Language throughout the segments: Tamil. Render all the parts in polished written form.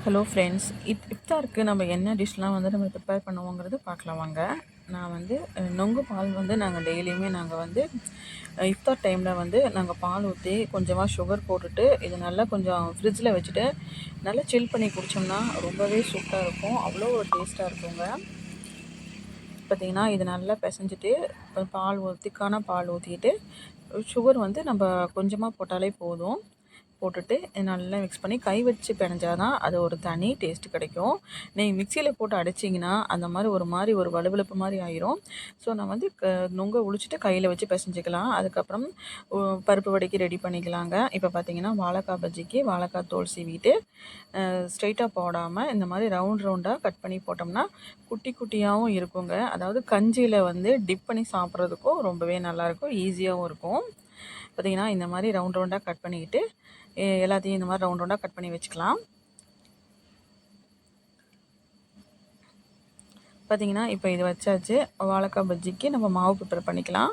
ஹலோ ஃப்ரெண்ட்ஸ், இஃப்தாருக்கு நம்ம என்ன டிஷ்லாம் வந்து நம்ம ப்ரிப்பேர் பண்ணுவோங்கிறது பார்க்கலாம் வாங்க. நான் வந்து நொங்கு பால் வந்து நாங்கள் டெய்லியுமே நாங்கள் வந்து இஃப்தார் டைமில் வந்து நாங்கள் பால் ஊற்றி கொஞ்சமாக சுகர் போட்டுட்டு இது நல்லா கொஞ்சம் ஃப்ரிட்ஜில் வச்சுட்டு நல்லா சில் பண்ணி குடித்தோம்னா ரொம்பவே சூப்பராக இருக்கும். அவ்வளோ ஒரு டேஸ்ட்டாக இருக்குங்க. பார்த்திங்கன்னா இது நல்லா பிசைஞ்சிட்டு பால் திக்கான பால் ஊற்றிட்டு சுகர் வந்து நம்ம கொஞ்சமாக போட்டாலே போதும். போட்டுட்டு நல்லா மிக்ஸ் பண்ணி கை வச்சு பிணைஞ்சா தான் அது ஒரு தனி டேஸ்ட் கிடைக்கும். நீங்கள் மிக்சியில் போட்டு அடிச்சிங்கன்னா அந்த மாதிரி ஒரு வலுவலுப்பு மாதிரி ஆயிரும். ஸோ நான் வந்து நுங்க உளிச்சிட்டு கையில் வச்சு பிசைஞ்சிக்கலாம். அதுக்கப்புறம் பருப்பு வடைக்கு ரெடி பண்ணிக்கலாங்க. இப்போ பார்த்தீங்கன்னா வாழைக்காய் பஜ்ஜிக்கு வாழைக்காய் தோல் சீவிட்டு ஸ்ட்ரைட்டாக போடாமல் இந்த மாதிரி ரவுண்டாக கட் பண்ணி போட்டோம்னா குட்டி குட்டியாகவும் இருக்குங்க. அதாவது கஞ்சியில் வந்து டிப் பண்ணி சாப்பிட்றதுக்கும் ரொம்பவே நல்லாயிருக்கும், ஈஸியாகவும் இருக்கும். பார்த்திங்கன்னா இந்த மாதிரி ரவுண்டாக கட் பண்ணிக்கிட்டு எல்லாத்தையும் இந்த மாதிரி ரவுண்டாக கட் பண்ணி வச்சுக்கலாம். பார்த்திங்கன்னா இப்போ இது வச்சாச்சு. வாழைக்காய் பஜ்ஜிக்கு நம்ம மாவு ப்ரிப்பேர் பண்ணிக்கலாம்.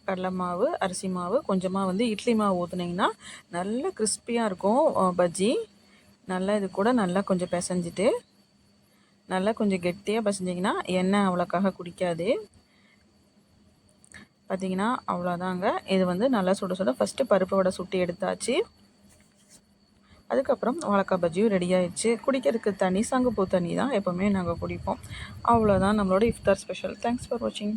கடலை மாவு, அரிசி மாவு, கொஞ்சமாக வந்து இட்லி மாவு ஊற்றுனீங்கன்னா நல்லா கிறிஸ்பியாக இருக்கும் பஜ்ஜி. நல்லா இது கூட நல்லா கொஞ்சம் பிசைஞ்சிட்டு நல்லா கொஞ்சம் கெட்டியாக பிசைஞ்சிங்கன்னா எண்ணெய் அவ்வளோக்காக குடிக்காது. பார்த்திங்கன்னா அவ்வளோதாங்க. இது வந்து நல்லா சுட ஃபஸ்ட்டு பருப்பு வடை சுட்டி எடுத்தாச்சு. அதுக்கப்புறம் வாழைக்காய் பஜ்ஜியும் ரெடி ஆயிடுச்சு. குடிக்கிறதுக்கு தண்ணி சங்குப்பூ தண்ணி தான் எப்போவுமே நாங்கள் குடிப்போம். அவ்வளோதான் நம்மளோட இஃப்தார் ஸ்பெஷல். தேங்க்ஸ் ஃபார் வாட்சிங்.